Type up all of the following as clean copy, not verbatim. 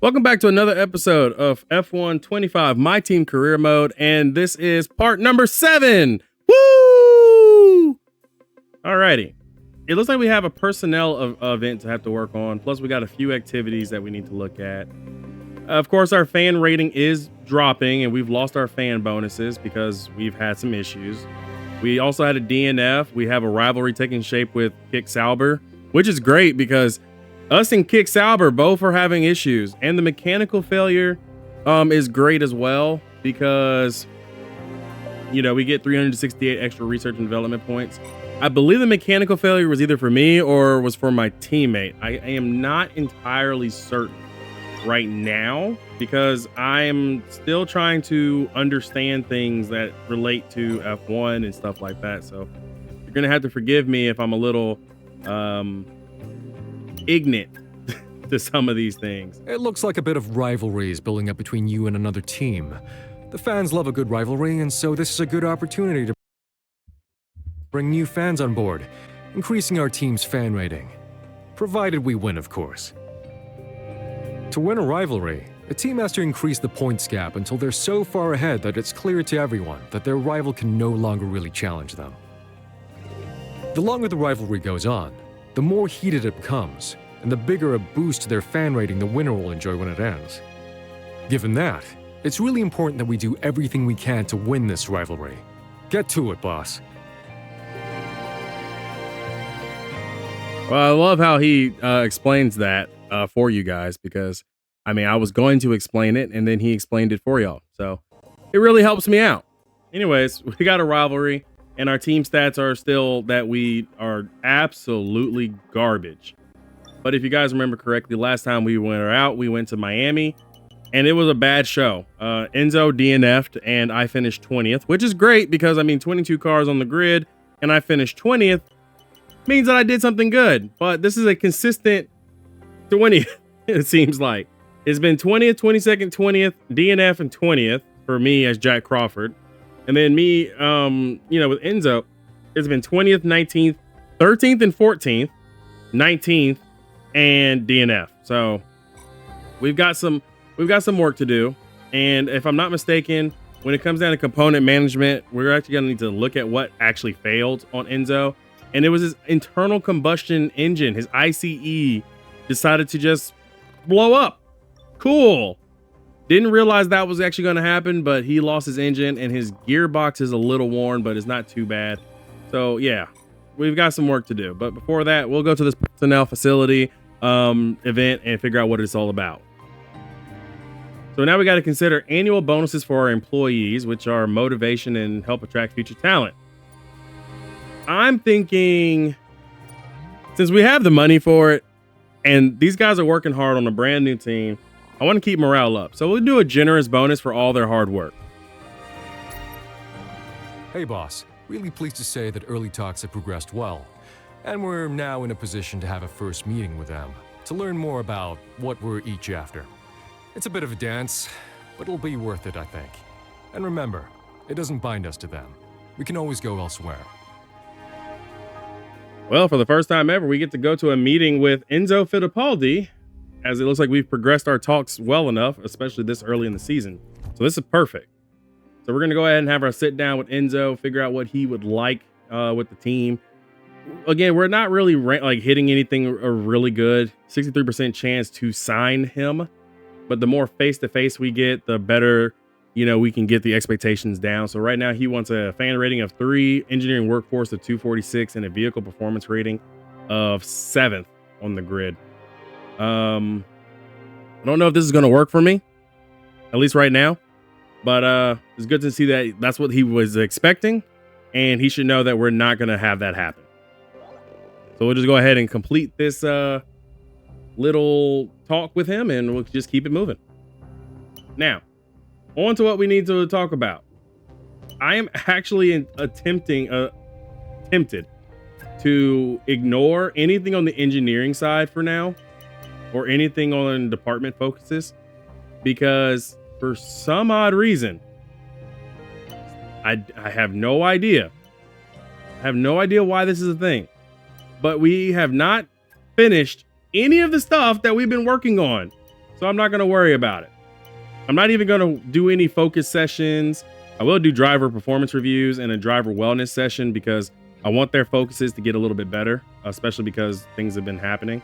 Welcome back to another episode of F1 25 My Team Career Mode, and this is part number 7. Woo! Alrighty. It looks like we have a personnel event to have to work on, plus we got a few activities that we need to look at. Of course, our fan rating is dropping, and we've lost our fan bonuses because we've had some issues. We also had a DNF. We have a rivalry taking shape with Kick Sauber, which is great because us and Kick Sauber both are having issues, and the mechanical failure is great as well because, you know, we get 368 extra research and development points. I believe the mechanical failure was either for me or was for my teammate. I am not entirely certain right now because I am still trying to understand things that relate to F1 and stuff like that. So you're gonna have to forgive me if I'm a little ignorant to some of these things. It looks like a bit of rivalry is building up between you and another team. The fans love a good rivalry, and so this is a good opportunity to bring new fans on board, increasing our team's fan rating. Provided we win, of course. To win a rivalry, a team has to increase the points gap until they're so far ahead that it's clear to everyone that their rival can no longer really challenge them. The longer the rivalry goes on, the more heated it becomes, and the bigger a boost to their fan rating the winner will enjoy when it ends. Given that, it's really important that we do everything we can to win this rivalry. Get to it, boss. Well, I love how he explains that for you guys because, I mean, I was going to explain it and then he explained it for y'all. So it really helps me out. Anyways, we got a rivalry and our team stats are still that we are absolutely garbage. But if you guys remember correctly, last time we went out, we went to Miami and it was a bad show. Enzo DNF'd and I finished 20th, which is great because, I mean, 22 cars on the grid and I finished 20th means that I did something good. But this is a consistent 20th, it seems like. It's been 20th, 22nd, 20th, DNF, and 20th for me as Jack Crawford. And then me, with Enzo, it's been 20th, 19th, 13th, and 14th, 19th, and DNF. So we've got some work to do. And if I'm not mistaken, when it comes down to component management, we're actually going to need to look at what actually failed on Enzo. And it was his internal combustion engine, his ICE, decided to just blow up. Cool. Didn't realize that was actually going to happen, but he lost his engine and his gearbox is a little worn, but it's not too bad. So yeah, we've got some work to do. But before that, we'll go to this personnel facility event and figure out what it's all about. So now we got to consider annual bonuses for our employees, which are motivation and help attract future talent. I'm thinking, since we have the money for it and these guys are working hard on a brand new team, I want to keep morale up. So we'll do a generous bonus for all their hard work. Hey boss, really pleased to say that early talks have progressed well, and we're now in a position to have a first meeting with them to learn more about what we're each after. It's a bit of a dance, but it'll be worth it, I think. And remember, it doesn't bind us to them. We can always go elsewhere. Well, for the first time ever, we get to go to a meeting with Enzo Fittipaldi, as it looks like we've progressed our talks well enough, especially this early in the season. So this is perfect. So we're going to go ahead and have our sit down with Enzo, figure out what he would like with the team. Again, we're not really hitting anything really good. 63% chance to sign him. But the more face-to-face we get, the better, we can get the expectations down. So right now he wants a fan rating of 3, engineering workforce of 246, and a vehicle performance rating of 7th on the grid. I don't know if this is going to work for me, at least right now, but it's good to see that that's what he was expecting, and he should know that we're not going to have that happen. So we'll just go ahead and complete this little talk with him, and we'll just keep it moving. Now, on to what we need to talk about. I am actually tempted to ignore anything on the engineering side for now, or anything on department focuses, because for some odd reason, I have no idea. I have no idea why this is a thing, but we have not finished any of the stuff that we've been working on. So I'm not going to worry about it. I'm not even going to do any focus sessions. I will do driver performance reviews and a driver wellness session because I want their focuses to get a little bit better, especially because things have been happening.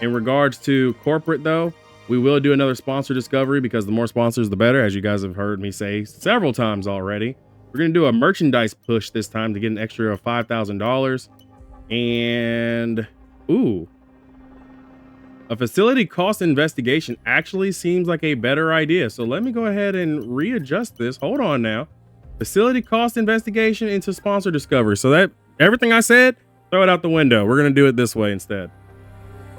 In regards to corporate, though, we will do another sponsor discovery because the more sponsors, the better, as you guys have heard me say several times already. We're going to do a merchandise push this time to get an extra of $5,000. And, ooh, a facility cost investigation actually seems like a better idea. So let me go ahead and readjust this. Hold on now. Facility cost investigation into sponsor discovery. So that everything I said, throw it out the window. We're going to do it this way instead.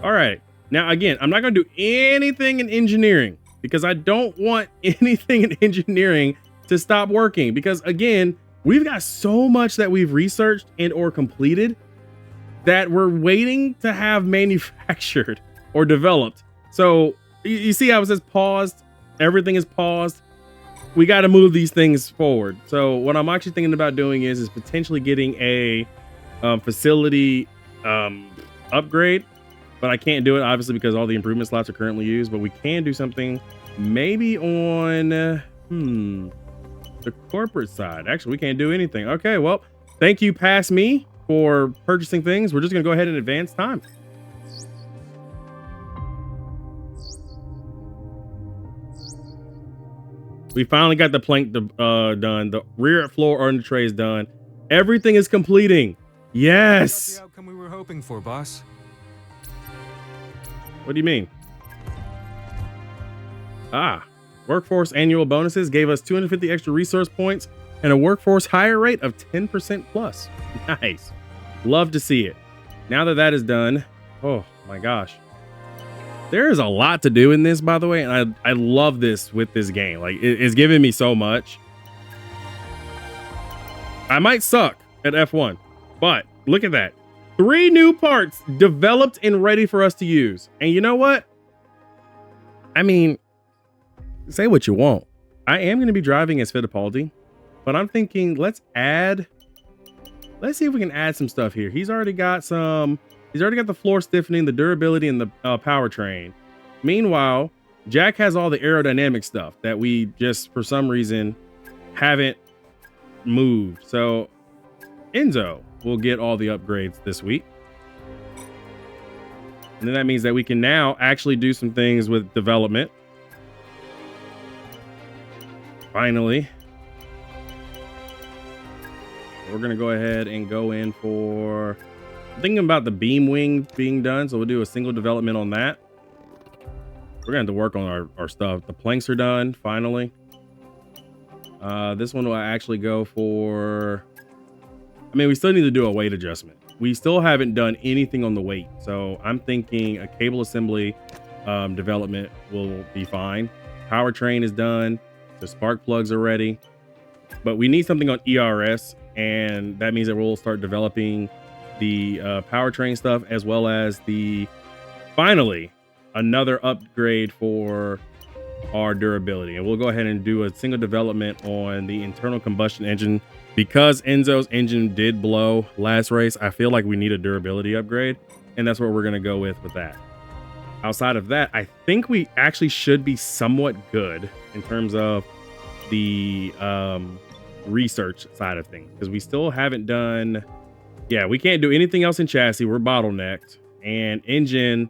All right. Now, again, I'm not going to do anything in engineering because I don't want anything in engineering to stop working because, again, we've got so much that we've researched and or completed that we're waiting to have manufactured or developed. So you see how it says paused? Everything is paused. We got to move these things forward. So what I'm actually thinking about doing is potentially getting a facility upgrade. But I can't do it, obviously, because all the improvement slots are currently used. But we can do something maybe on the corporate side. Actually, we can't do anything. Okay, well, thank you, past me, for purchasing things. We're just going to go ahead and advance time. We finally got the plank done. The rear floor on the tray is done. Everything is completing. Yes. That's the outcome we were hoping for, boss. What do you mean? Workforce annual bonuses gave us 250 extra resource points and a workforce hire rate of 10% plus. Nice. Love to see it. Now that that is done, oh my gosh. There is a lot to do in this, by the way, and I love this with this game. Like, it's giving me so much. I might suck at F1, but look at that. 3 new parts developed and ready for us to use. And you know what? I mean, say what you want. I am going to be driving as Fittipaldi, but I'm thinking let's see if we can add some stuff here. He's already got the floor stiffening, the durability, and the powertrain. Meanwhile, Jack has all the aerodynamic stuff that we just, for some reason, haven't moved. So Enzo will get all the upgrades this week. And then that means that we can now actually do some things with development. Finally. We're going to go ahead and go in for... I'm thinking about the beam wing being done, so we'll do a single development on that. We're going to have to work on our stuff. The planks are done, finally. This one will actually go for... I mean, we still need to do a weight adjustment. We still haven't done anything on the weight. So I'm thinking a cable assembly development will be fine. Powertrain is done. The spark plugs are ready. But we need something on ERS. And that means that we'll start developing the powertrain stuff, as well as finally, another upgrade for our durability. And we'll go ahead and do a single development on the internal combustion engine. Because Enzo's engine did blow last race, I feel like we need a durability upgrade, and that's what we're going to go with that. Outside of that, I think we actually should be somewhat good in terms of the research side of things, because we still haven't done... Yeah, we can't do anything else in chassis. We're bottlenecked, and engine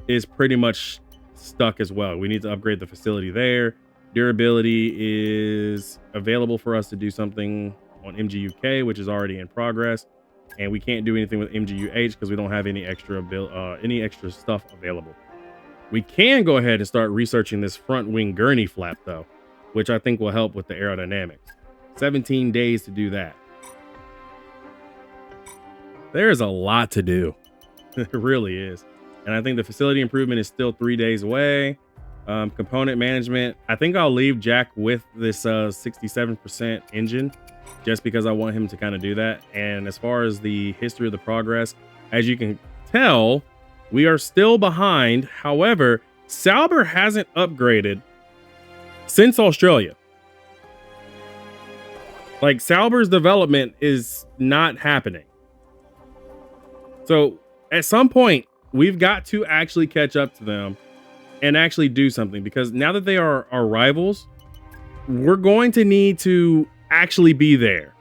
is pretty much stuck as well. We need to upgrade the facility there. Durability is available for us to do something on MGUK, which is already in progress, and we can't do anything with MGUH because we don't have any extra stuff available. We can go ahead and start researching this front wing gurney flap though, which I think will help with the aerodynamics. 17 days to do that. There's a lot to do. It really is. And I think the facility improvement is still 3 days away. Component management, I think I'll leave Jack with this 67% engine, just because I want him to kind of do that. And as far as the history of the progress, as you can tell, we are still behind. However, Sauber hasn't upgraded since Australia. Like, Sauber's development is not happening. So at some point, we've got to actually catch up to them and actually do something, because now that they are our rivals, we're going to need to actually be there.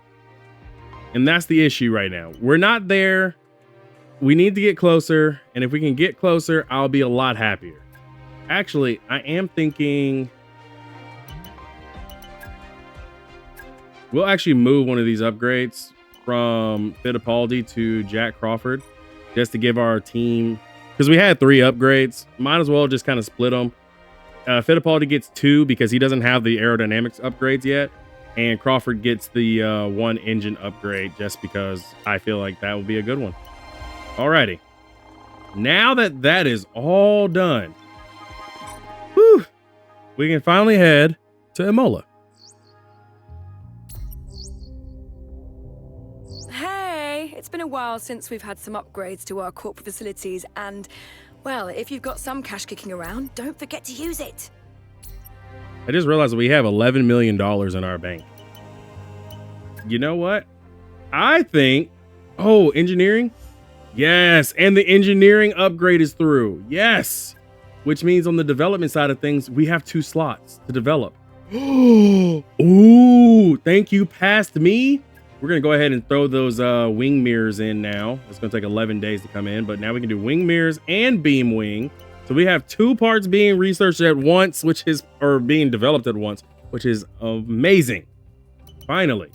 And that's the issue right now. We're not there. We need to get closer. And if we can get closer, I'll be a lot happier. Actually, I am thinking we'll actually move one of these upgrades from Fittipaldi to Jack Crawford, just to give our team, because we had 3 upgrades. Might as well just kind of split them. Fittipaldi gets 2 because he doesn't have the aerodynamics upgrades yet. And Crawford gets the 1 engine upgrade just because I feel like that would be a good one. Alrighty. Now that that is all done, whew, we can finally head to Imola. Hey, it's been a while since we've had some upgrades to our corporate facilities, and, well, if you've got some cash kicking around, don't forget to use it. I just realized we have $11 million in our bank. You know what? I think, oh, engineering? Yes, and the engineering upgrade is through. Yes, which means on the development side of things, we have 2 slots to develop. Ooh, thank you, past me. We're going to go ahead and throw those wing mirrors in now. It's going to take 11 days to come in, but now we can do wing mirrors and beam wing. So we have 2 parts being researched at once, or being developed at once, which is amazing. Finally.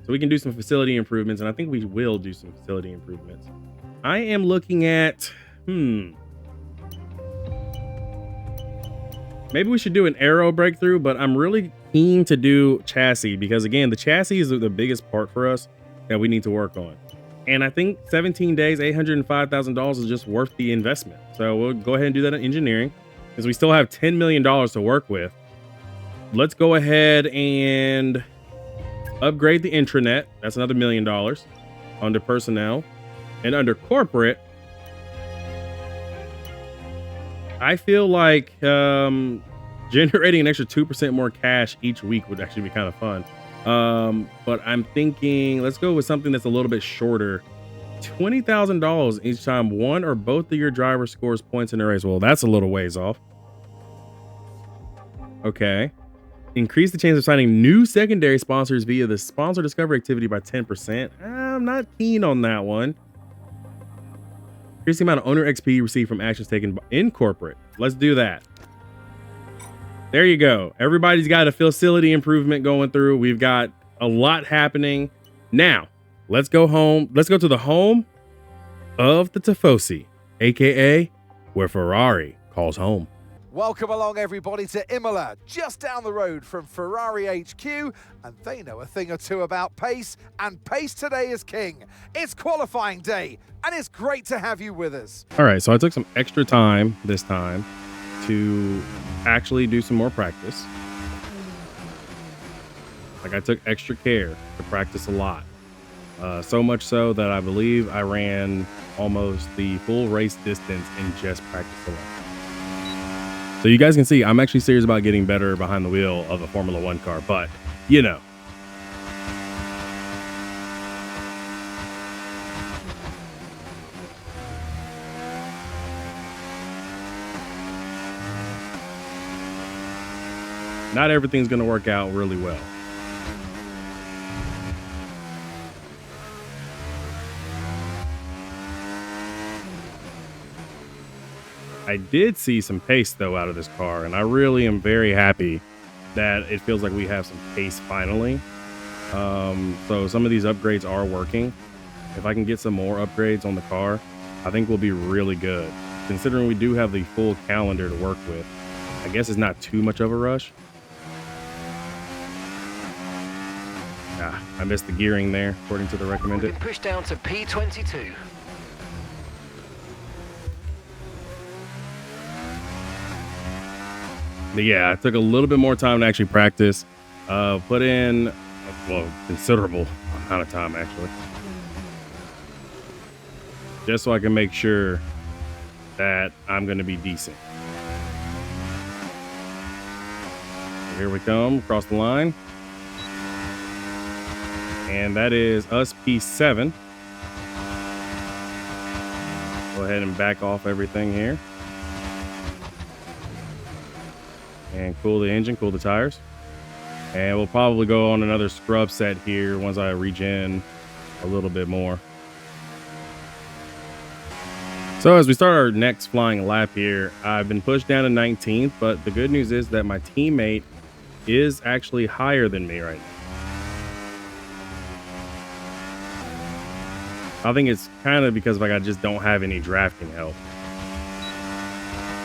So we can do some facility improvements, and I think we will do some facility improvements. I am looking at, maybe we should do an aero breakthrough, but I'm really keen to do chassis because, again, the chassis is the biggest part for us that we need to work on. And I think 17 days, $805,000 is just worth the investment. So we'll go ahead and do that in engineering because we still have $10 million to work with. Let's go ahead and upgrade the intranet. That's another $1 million under personnel. And under corporate, I feel like generating an extra 2% more cash each week would actually be kind of fun. But I'm thinking, let's go with something that's a little bit shorter. $20,000 each time one or both of your driver scores points in a race. Well, that's a little ways off. Okay. Increase the chance of signing new secondary sponsors via the sponsor discovery activity by 10%. I'm not keen on that one. Increase the amount of owner XP received from actions taken in corporate. Let's do that. There you go. Everybody's got a facility improvement going through. We've got a lot happening. Now, let's go home. Let's go to the home of the Tifosi, aka where Ferrari calls home. Welcome along, everybody, to Imola, just down the road from Ferrari HQ, and they know a thing or two about pace, and pace today is king. It's qualifying day, and it's great to have you with us. All right, so I took some extra time this time to actually do some more practice. Like, I took extra care to practice a lot. So much so that I believe I ran almost the full race distance in just practice alone. So you guys can see I'm actually serious about getting better behind the wheel of a Formula One car, but you know. Not everything's going to work out really well. I did see some pace though out of this car, and I really am very happy that it feels like we have some pace finally. So some of these upgrades are working. If I can get some more upgrades on the car, I think we'll be really good. Considering we do have the full calendar to work with, I guess it's not too much of a rush. I missed the gearing there, according to the recommended. We've been pushed down to P22. But yeah, I took a little bit more time to actually practice. Put in, well, considerable amount of time actually. Just so I can make sure that I'm going to be decent. So here we come, across the line. And that is us P7. Go ahead and back off everything here. and cool the engine, cool the tires. And we'll probably go on another scrub set here once I regen a little bit more. So as we start our next flying lap here, I've been pushed down to 19th, but the good news is that my teammate is actually higher than me right now. I think it's kind of because I just don't have any drafting help.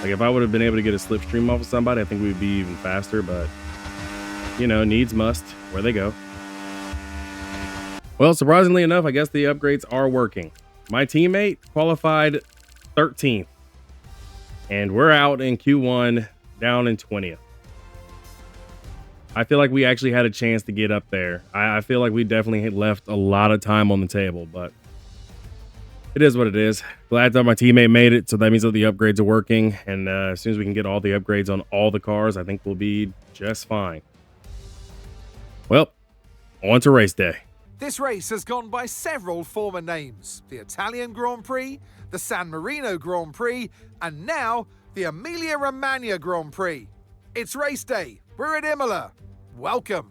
Like if I would have been able to get a slipstream off of somebody, I think we'd be even faster, but you know, needs must, where they go. Well, surprisingly enough, I guess the upgrades are working. My teammate qualified 13th, and we're out in Q1 down in 20th. I feel like we actually had a chance to get up there. I feel like we definitely had left a lot of time on the table, but it is what it is. Glad that my teammate made it, so that means that the upgrades are working, and as soon as we can get all the upgrades on all the cars, I think we'll be just fine. Well, on to race day. This race has gone by several former names. The Italian Grand Prix, the San Marino Grand Prix, and now the Emilia-Romagna Grand Prix. It's race day. We're at Imola. Welcome.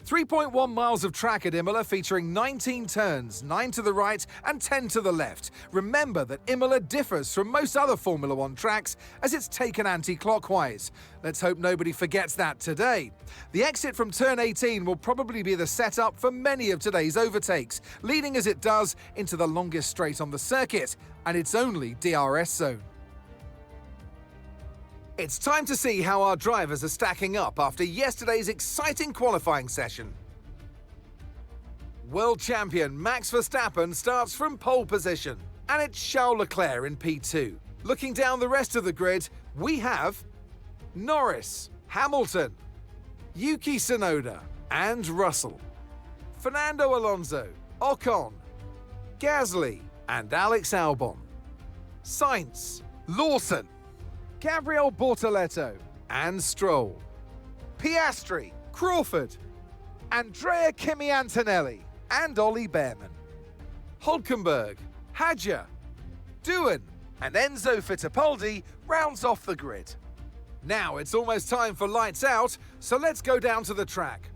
3.1 miles of track at Imola featuring 19 turns, 9 to the right and 10 to the left. Remember that Imola differs from most other Formula One tracks as it's taken anti-clockwise. Let's hope nobody forgets that today. The exit from turn 18 will probably be the setup for many of today's overtakes, leading as it does into the longest straight on the circuit and its only DRS zone. It's time to see how our drivers are stacking up after yesterday's exciting qualifying session. World champion Max Verstappen starts from pole position, and it's Charles Leclerc in P2. Looking down the rest of the grid, we have Norris, Hamilton, Yuki Tsunoda, and Russell, Fernando Alonso, Ocon, Gasly, and Alex Albon, Sainz, Lawson, Gabriel Bortoleto and Stroll, Piastri, Crawford, Andrea Kimi Antonelli and Ollie Behrman, Hulkenberg, Hadja, Doohan and Enzo Fittipaldi rounds off the grid. Now it's almost time for lights out, so let's go down to the track.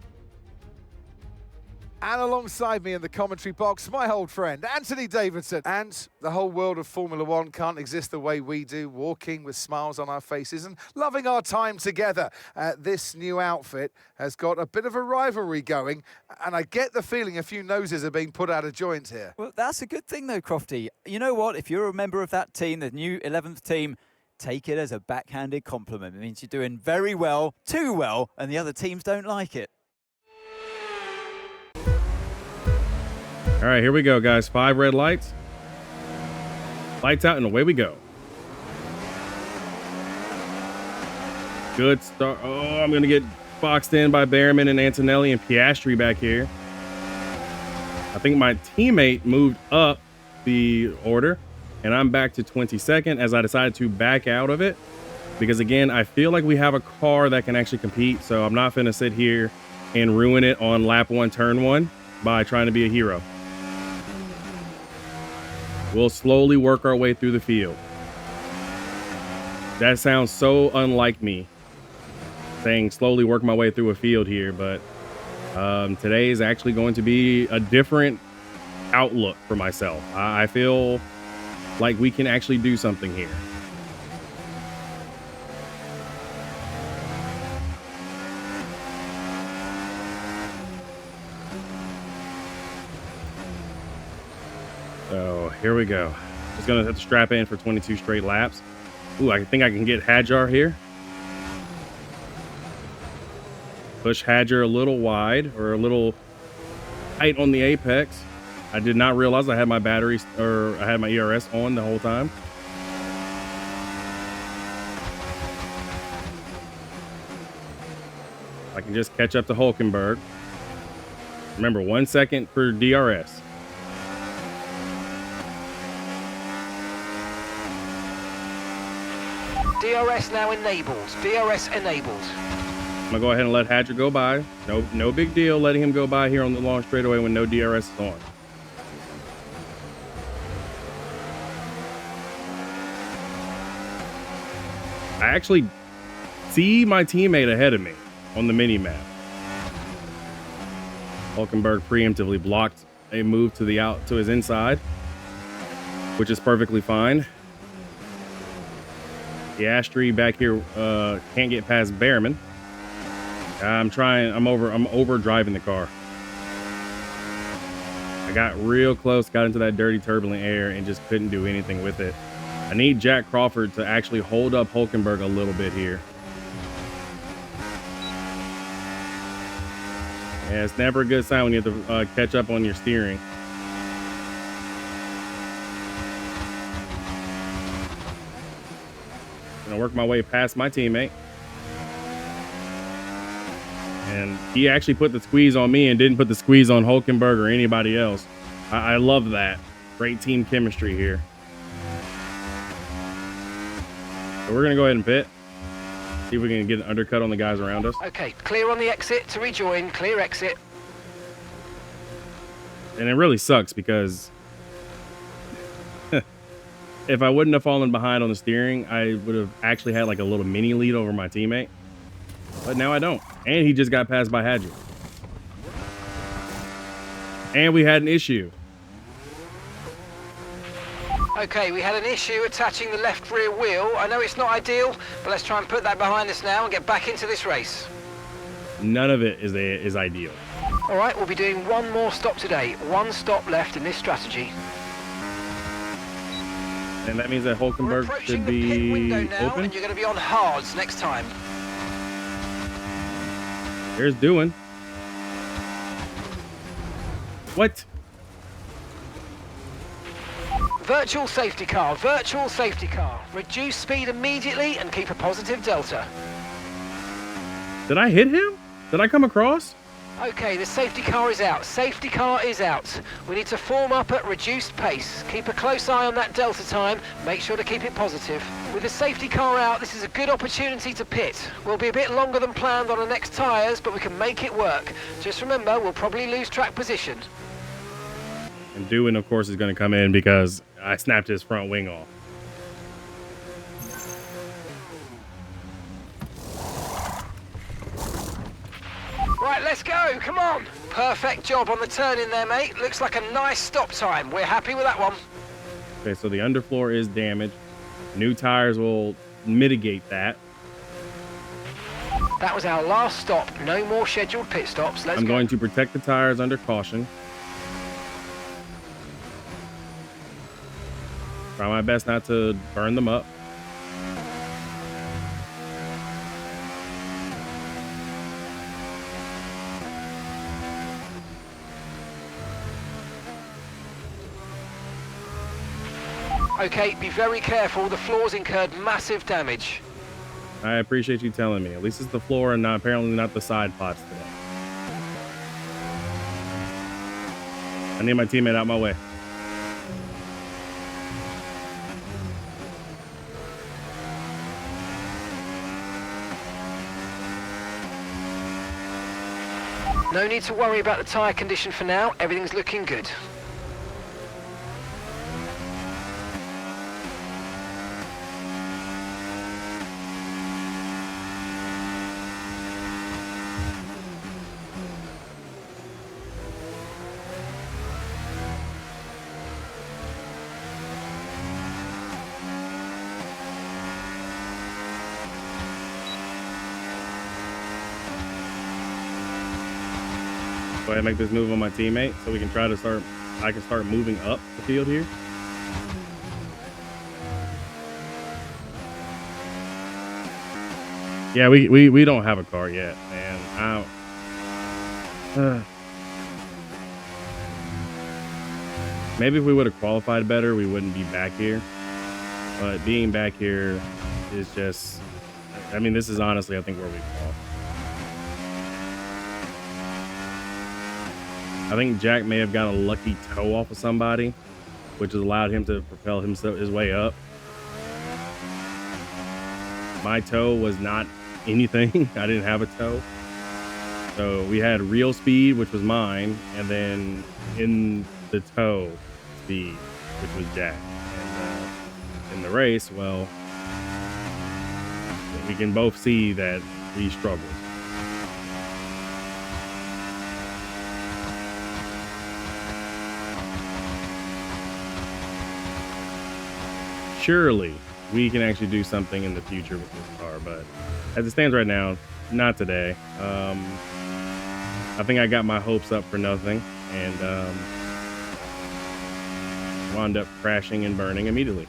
And alongside me in the commentary box, my old friend, Anthony Davidson. And the whole world of Formula One can't exist the way we do, walking with smiles on our faces and loving our time together. This new outfit has got a bit of a rivalry going, and I get the feeling a few noses are being put out of joint here. Well, that's a good thing though, Crofty. You know what? If you're a member of that team, the new 11th team, take it as a backhanded compliment. It means you're doing very well, too well, and the other teams don't like it. All right, here we go, guys. 5 red lights. Lights out, and away we go. Good start. Oh, I'm going to get boxed in by Behrman and Antonelli and Piastri back here. I think my teammate moved up the order, and I'm back to 22nd as I decided to back out of it. Because, again, I feel like we have a car that can actually compete, so I'm not going to sit here and ruin it on lap 1, turn 1 by trying to be a hero. We'll slowly work our way through the field. That sounds so unlike me, saying slowly work my way through a field here, but today is actually going to be a different outlook for myself. I feel like we can actually do something here. So here we go. Just gonna have to strap in for 22 straight laps. Ooh, I think I can get Hadjar here. Push Hadjar a little wide or a little tight on the apex. I did not realize I had my batteries or I had my ERS on the whole time. I can just catch up to Hulkenberg. Remember, 1 second per DRS. DRS now enabled. DRS enabled. I'm gonna go ahead and let Hadjar go by. No big deal letting him go by here on the long straightaway when no DRS is on. I actually see my teammate ahead of me on the mini map. Hulkenberg preemptively blocked a move to his inside, which is perfectly fine. The Astri back here can't get past Behrman. I'm over driving the car. I got real close, got into that dirty turbulent air and just couldn't do anything with it. I need Jack Crawford to actually hold up Hulkenberg a little bit here. Yeah, it's never a good sign when you have to catch up on your steering. Gonna work my way past my teammate. And he actually put the squeeze on me and didn't put the squeeze on Hulkenberg or anybody else. I love that. Great team chemistry here. So we're gonna go ahead and pit. See if we can get an undercut on the guys around us. Okay, clear on the exit to rejoin. Clear exit. And it really sucks because if I wouldn't have fallen behind on the steering, I would have actually had like a little mini lead over my teammate. But now I don't. And he just got passed by Hadji. And we had an issue. Okay, we had an issue attaching the left rear wheel. I know it's not ideal, but let's try and put that behind us now and get back into this race. None of it is ideal. All right, we'll be doing one more stop today. One stop left in this strategy. And that means that We're Hulkenberg approaching should the pit window be now, open. and you're going to be on hards next time. Here's Doohan. What? Virtual safety car, virtual safety car. Reduce speed immediately and keep a positive delta. Did I hit him? Did I come across? Okay, the safety car is out. Safety car is out. We need to form up at reduced pace. Keep a close eye on that delta time. Make sure to keep it positive. With the safety car out, this is a good opportunity to pit. We'll be a bit longer than planned on the next tyres, but we can make it work. Just remember, we'll probably lose track position. And Doohan, of course, is going to come in because I snapped his front wing off. Right, let's go. Come on. Perfect job on the turn in there, mate. Looks like a nice stop time. We're happy with that one. Okay, so the underfloor is damaged. New tires will mitigate that. That was our last stop. No more scheduled pit stops. Let's I'm go. going to protect the tires under caution. Try my best not to burn them up. Okay, be very careful. The floor's incurred massive damage. I appreciate you telling me. At least it's the floor and apparently not the side pots today. I need my teammate out my way. No need to worry about the tyre condition for now. Everything's looking good. Go ahead and make this move on my teammate so we can try to start. I can start moving up the field here. Yeah, we don't have a car yet, man. Maybe if we would have qualified better, we wouldn't be back here. But being back here is just, I mean, this is honestly, I think, where we fall. I think Jack may have got a lucky toe off of somebody, which has allowed him to propel his way up. My toe was not anything. I didn't have a toe. So we had real speed, which was mine, and then in the toe speed, which was Jack. And in the race, well, we can both see that we struggled. Surely we can actually do something in the future with this car, but as it stands right now, not today. I think I got my hopes up for nothing and wound up crashing and burning immediately.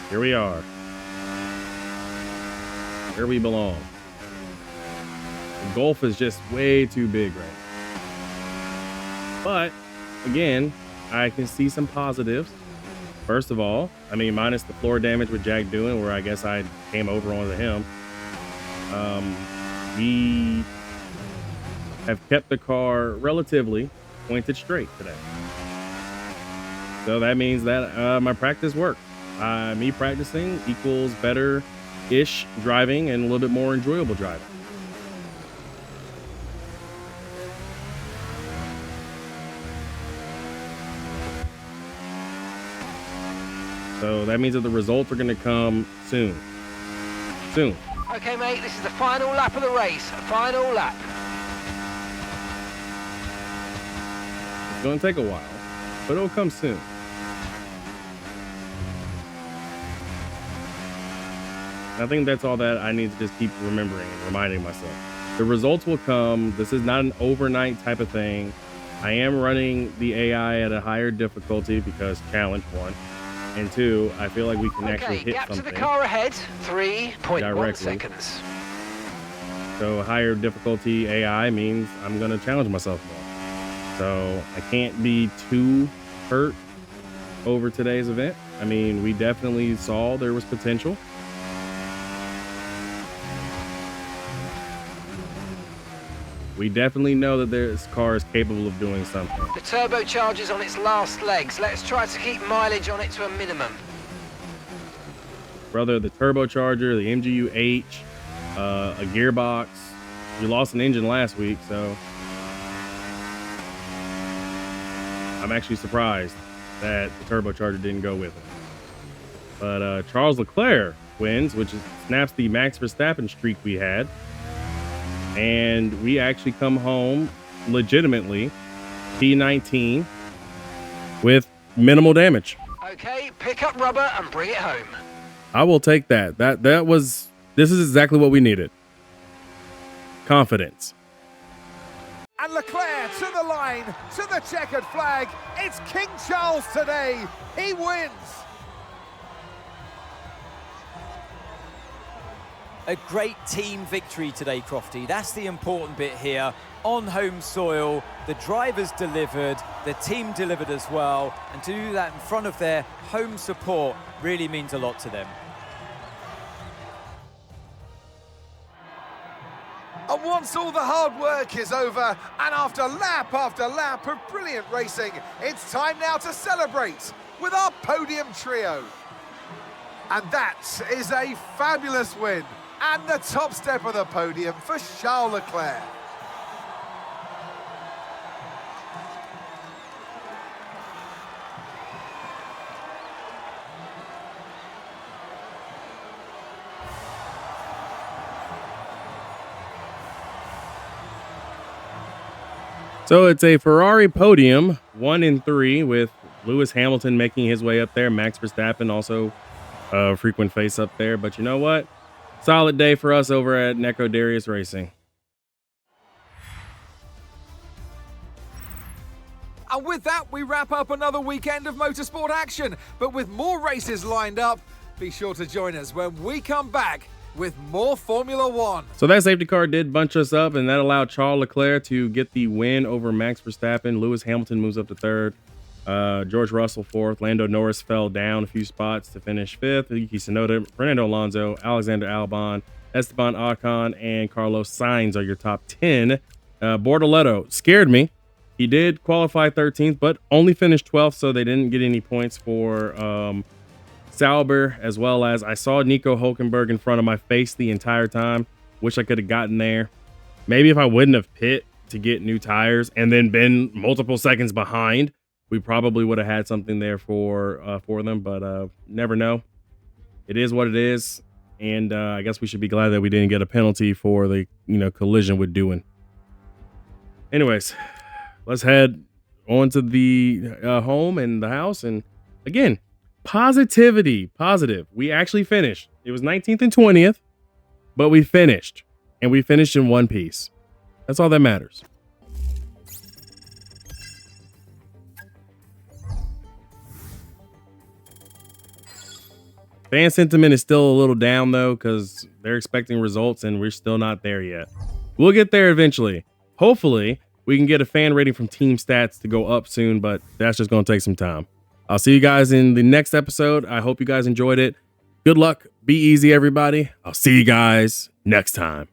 Here we are. Where we belong. The Gulf is just way too big right now. But again, I can see some positives. First of all, I mean, minus the floor damage with Jack doing, where I guess I came over onto him. We have kept the car relatively pointed straight today. So that means that my practice worked. Me practicing equals better-ish driving and a little bit more enjoyable driving. So that means that the results are going to come soon. Soon. Okay, mate, this is the final lap of the race. Final lap. It's going to take a while, but it'll come soon. I think that's all that I need to just keep remembering and reminding myself. The results will come. This is not an overnight type of thing. I am running the AI at a higher difficulty because challenge 1. And 2, I feel like we can actually hit gap something. To the car ahead, 3.1 seconds. So higher difficulty AI means I'm going to challenge myself more. So I can't be too hurt over today's event. I mean, we definitely saw there was potential. We definitely know that this car is capable of doing something. The turbocharger's on its last legs. Let's try to keep mileage on it to a minimum. Brother, the turbocharger, the MGU-H, a gearbox. We lost an engine last week, so I'm actually surprised that the turbocharger didn't go with it. But Charles Leclerc wins, which snaps the Max Verstappen streak we had. And we actually come home legitimately P19 with minimal damage. Okay, pick up rubber and bring it home. I will take that. This is exactly what we needed. Confidence. And Leclerc to the line, to the checkered flag. It's King Charles today. He wins. A great team victory today, Crofty. That's the important bit here. On home soil, the drivers delivered, the team delivered as well, and to do that in front of their home support really means a lot to them. And once all the hard work is over, and after lap of brilliant racing, it's time now to celebrate with our podium trio. And that is a fabulous win. And the top step of the podium for Charles Leclerc. So it's a Ferrari podium, 1 and 3, with Lewis Hamilton making his way up there. Max Verstappen also a frequent face up there. But you know what? Solid day for us over at Neko Darius Racing. And with that, we wrap up another weekend of motorsport action. But with more races lined up, be sure to join us when we come back with more Formula One. So that safety car did bunch us up, and that allowed Charles Leclerc to get the win over Max Verstappen. Lewis Hamilton moves up to 3rd. George Russell 4th. Lando Norris fell down a few spots to finish 5th. Yuki Tsunoda, Fernando Alonso, Alexander Albon, Esteban Ocon, and Carlos Sainz are your top 10. Bortoletto scared me. He did qualify 13th, but only finished 12th, so they didn't get any points for Sauber, as well as I saw Nico Hulkenberg in front of my face the entire time. Wish I could have gotten there. Maybe if I wouldn't have pit to get new tires and then been multiple seconds behind, we probably would have had something there for them, but never know. It is what it is, and I guess we should be glad that we didn't get a penalty for the collision with Doohan. Anyways, let's head on to the home and the house, and again, positive. We actually finished. It was 19th and 20th, but we finished, and we finished in one piece. That's all that matters. Fan sentiment is still a little down though, because they're expecting results and we're still not there yet. We'll get there eventually. Hopefully, we can get a fan rating from Team Stats to go up soon, but that's just going to take some time. I'll see you guys in the next episode. I hope you guys enjoyed it. Good luck. Be easy, everybody. I'll see you guys next time.